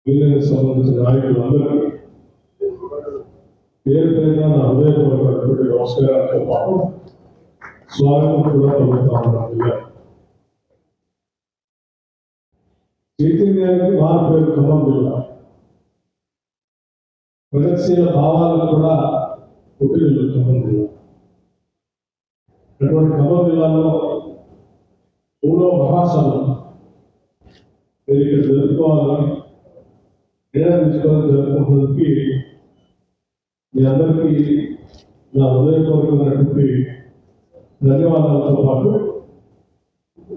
Union సంబంధించిన నాయకులందరికీ పేరు పేరున నా హృదయపూర్వకమైనటువంటి నమస్కారాలతో పాటు స్వాగతం కూడా పలుకుతా ఉన్నాను. చైతన్యానికి వారి పేరు ఖమ్మం జిల్లా, ప్రగతిశీల భావాలకు కూడా పుట్టినిల్లు ఖమ్మం జిల్లా. అటువంటి ఖమ్మం జిల్లాలో 3వ మహాసభ ఇక్కడ జరుపుకోవాలని నిర్ణయించుకోవాలని జరుపుకుంటున్నకి మీ అందరికీ నా హృదయపూర్వకమైనటువంటి ధన్యవాదాలతో పాటు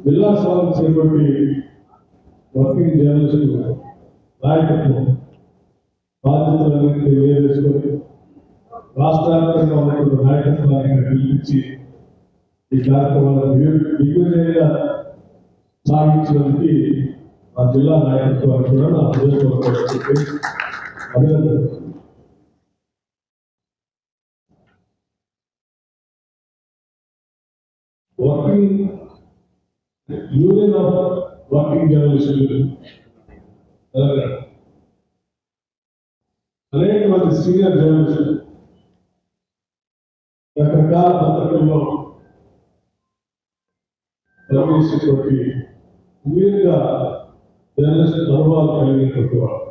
జిల్లా సంబంధించినటువంటి వర్కింగ్ జర్నలిస్టు నాయకత్వం బాధ్యతలన్నీ తెలియజేసుకొని రాష్ట్ర వ్యాప్తంగా ఉన్నటువంటి నాయకత్వాన్ని పిలిపించి ఈ కార్యక్రమాలను దిగ్విజయంగా సాగించడానికి ఆ జిల్లా నాయకత్వానికి కూడా నా హృదయపూర్వక అభినందనలు. వర్కింగ్ యూనియన్ ఆఫ్ వర్కింగ్ జర్నలిస్టులు అనేక మంది సీనియర్ జర్నలిస్టులు రకరకాల పత్రికల్లో ప్రవేశించినటువంటి వీరుగా జర్నలిస్ట్ అనుభవాలు కలిగినటువంటి వాడు,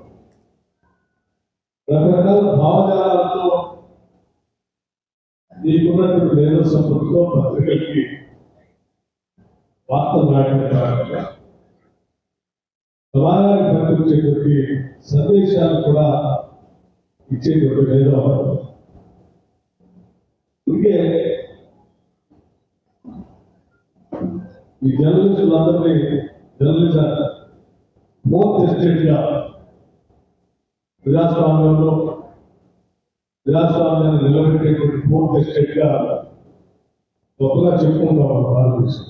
రకరకాల భావజాలాలతో నీకున్నటువంటి మేధో సంపత్తితో పత్రికలకి వార్తలు రాయడం కాకుండా సమాజానికి కనిపించేటువంటి సందేశాలు కూడా ఇచ్చేటువంటి మేధావులు. అందుకే ఈ జర్నలిస్టులందరినీ జర్నలిజం ఫోర్త్ ఎస్టేట్ గా ప్రజాస్వామ్యాన్ని నిలబెట్టేటువంటి ఫోర్త్ ఎస్టేట్ గా గొప్పగా చెప్పుకుంటాం భారతదేశం.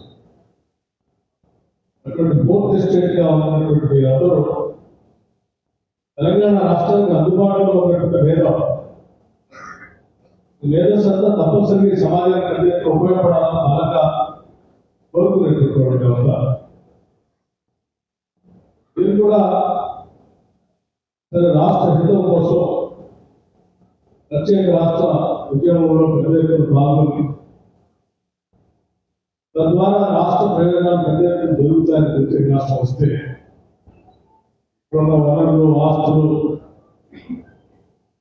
అటువంటి ఫోర్త్ ఎస్టేట్ గా ఉన్నటువంటి అందరూ తెలంగాణ రాష్ట్రానికి అందుబాటులో ఉన్నటువంటి మేధస్సు అంతా తప్పనిసరిగా సమాజానికి అందరికీ ఉపయోగపడాలని బలంగా కోరుకునేటువంటి వ్యవస్థ. ఇది కూడా రాష్ట్ర హితం కోసం ప్రత్యేక రాష్ట్ర ఉద్యమంలో పెద్ద ఎత్తున పాల్గొని తద్వారా రాష్ట్ర ప్రయోజనాలు పెద్ద ఎత్తున జరుగుతాయని ప్రత్యేక రాష్ట్రం వస్తే వనరులు, ఆస్తులు,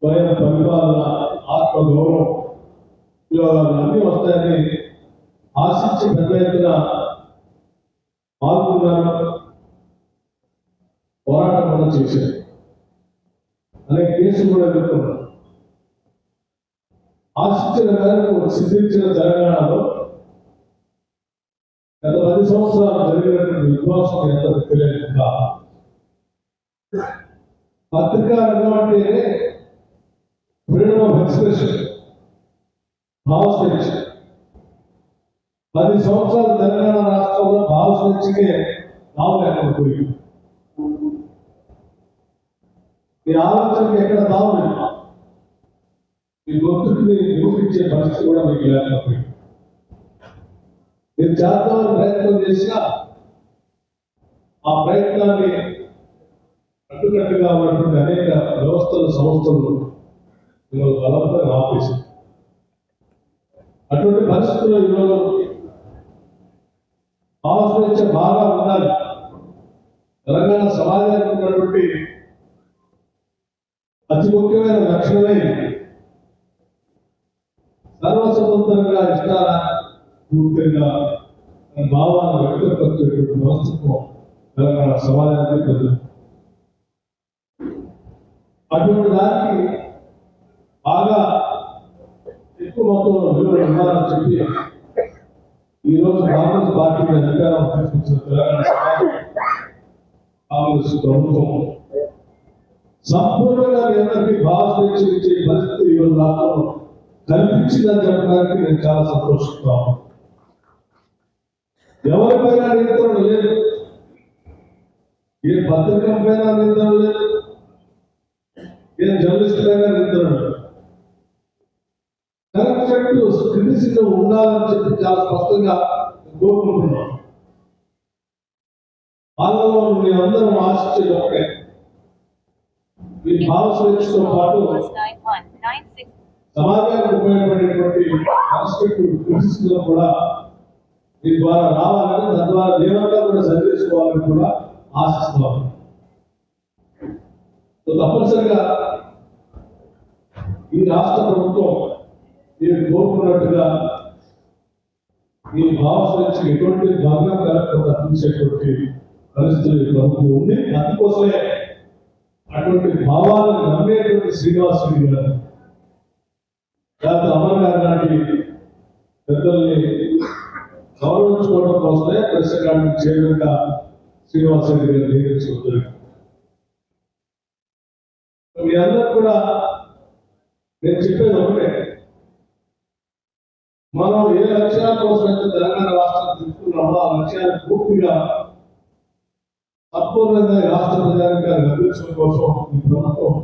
స్వయం పరిపాలన, ఆత్మగౌరవం, ఉద్యోగాలు అన్నీ వస్తాయని ఆశించి పెద్ద ఎత్తున పాల్గొన్నారు, పోరాటం కూడా చేశారు. అనేక కేసులు కూడా ఎదుర్కొన్నారు. ఆశించిన మేరకు సిద్ధించిన తెలంగాణలో గత 10 సంవత్సరాలు జరిగినటువంటి విధ్వంసం ఎంత తెలియకుండా పత్రికా రంగం అంటేనే ఫ్రీడమ్ ఆఫ్ ఎక్స్ప్రెషన్, భావ స్వేచ్ఛ. 10 సంవత్సరాలు తెలంగాణ రాష్ట్రంలో భావ స్వేచ్ఛకే దావు లేకపోయింది. మీ ఆలోచనకి ఎక్కడ దావు లేదు. మీ గొంతుని నిరూపించే పరిస్థితి కూడా మీకు లేకపోయింది. మీరు చేద్దామని ప్రయత్నం చేసినా ఆ ప్రయత్నాన్ని అడ్డుకట్టుగా ఉన్నటువంటి అనేక వ్యవస్థలు, సంస్థలు మిమ్మల్ని బలవంతంగా ఆపేసి అటువంటి పరిస్థితుల్లో ఈరోజు భావ స్వేచ్ఛ బాగా ఉండాలి. తెలంగాణ సమాజానికి ఉన్నటువంటి అతి ముఖ్యమైన లక్షణమే సర్వస్వతంత్రంగా ఇష్టాల పూర్తిగా భావాలను వ్యక్తపరిచేటువంటి మనస్తత్వం తెలంగాణ సమాజానికి పెద్ద. అటువంటి దానికి బాగా ఎక్కువ మొత్తంలో విలువలు ఇవ్వాలని చెప్పి ఈరోజు కాంగ్రెస్ పార్టీని అధికారం తీసుకొచ్చిన తెలంగాణ కాంగ్రెస్ ప్రభుత్వం సంపూర్ణంగా మీ అందరికీ భావ స్వేచ్ఛ ఇచ్చే పరిస్థితి ఈరోజు రాష్ట్రంలో కల్పించిందని చెప్పడానికి నేను చాలా సంతోషిస్తాను. ఎవరిపైన నియంత్రణ లేదు, ఏ పత్రిక పైన నియంత్రణ లేదు, ఏ జర్నలిస్ట్ పైన నియంత్రణ లేదు. కరెక్ట్ క్రిటిసిజం ఉండాలని చెప్పి చాలా స్పష్టంగా కోరుకుంటున్నాం. వాళ్ళలో మేమందరం ఆశించేది ఒకటే, ఈ భావ స్వేచ్ఛతో పాటు was 9196. సమాజానికి ఉపయోగపడేటువంటి కన్స్ట్రక్టివ్ క్రిటిసిజం కూడా మీ ద్వారా రావాలని, తద్వారా దేవంతా కూడా సరిచేసుకోవాలని కూడా ఆశిస్తున్నాను. తప్పనిసరిగా ఈ రాష్ట్ర ప్రభుత్వం మీరు కోరుకున్నట్టుగా ఈ భావ స్వేచ్ఛకి ఎటువంటి భంగం కలగకుండా చూసేటువంటి పరిస్థితులు ఈ ప్రభుత్వం ఉంది. అందుకోసమే అటువంటి భావాలను నమ్మేటువంటి శ్రీనివాస్ రెడ్డి గారు, డాక్టర్ అమర్ గారు లాంటి పెద్దల్ని గౌరవించుకోవడం కోసమే ప్రెస్ అకాడమీ చైర్మన్గా శ్రీనివాస్ రెడ్డి గారు నియమించుకుంటారు. మీ అందరూ కూడా నేను చెప్పేది ఒకటే, మనం ఏ లక్ష్యాల కోసం అయితే తెలంగాణ రాష్ట్రాన్ని తీసుకున్నామో ఆ లక్ష్యాన్ని పూర్తిగా సంపూర్ణంగా ఈ రాష్ట్ర ప్రజానికి అందించడం కోసం ఈ ప్రభుత్వం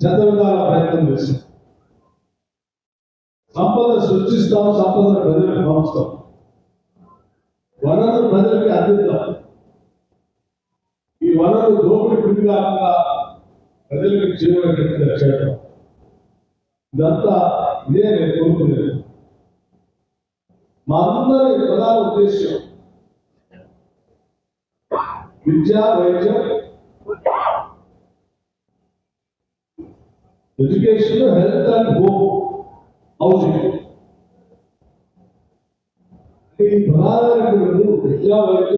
చెత్త విధాల ప్రయత్నం చేస్తాం. సంపద సృష్టిస్తాం, సంపద ప్రజలకు పంచుతాం, వనరులు ప్రజలకి అందిద్దాం. ఈ వనరులు దోపిడి గురి కాకుండా ప్రజలకు చేరువగా చేయడం, ఇదంతా ఇదే నేను కోరుకునేది. మా అందరి ప్రధాన ఉద్దేశం విద్య, వైద్యం, education, health and home, housing. ఈ ప్రధానమైన విద్యా, వైద్యం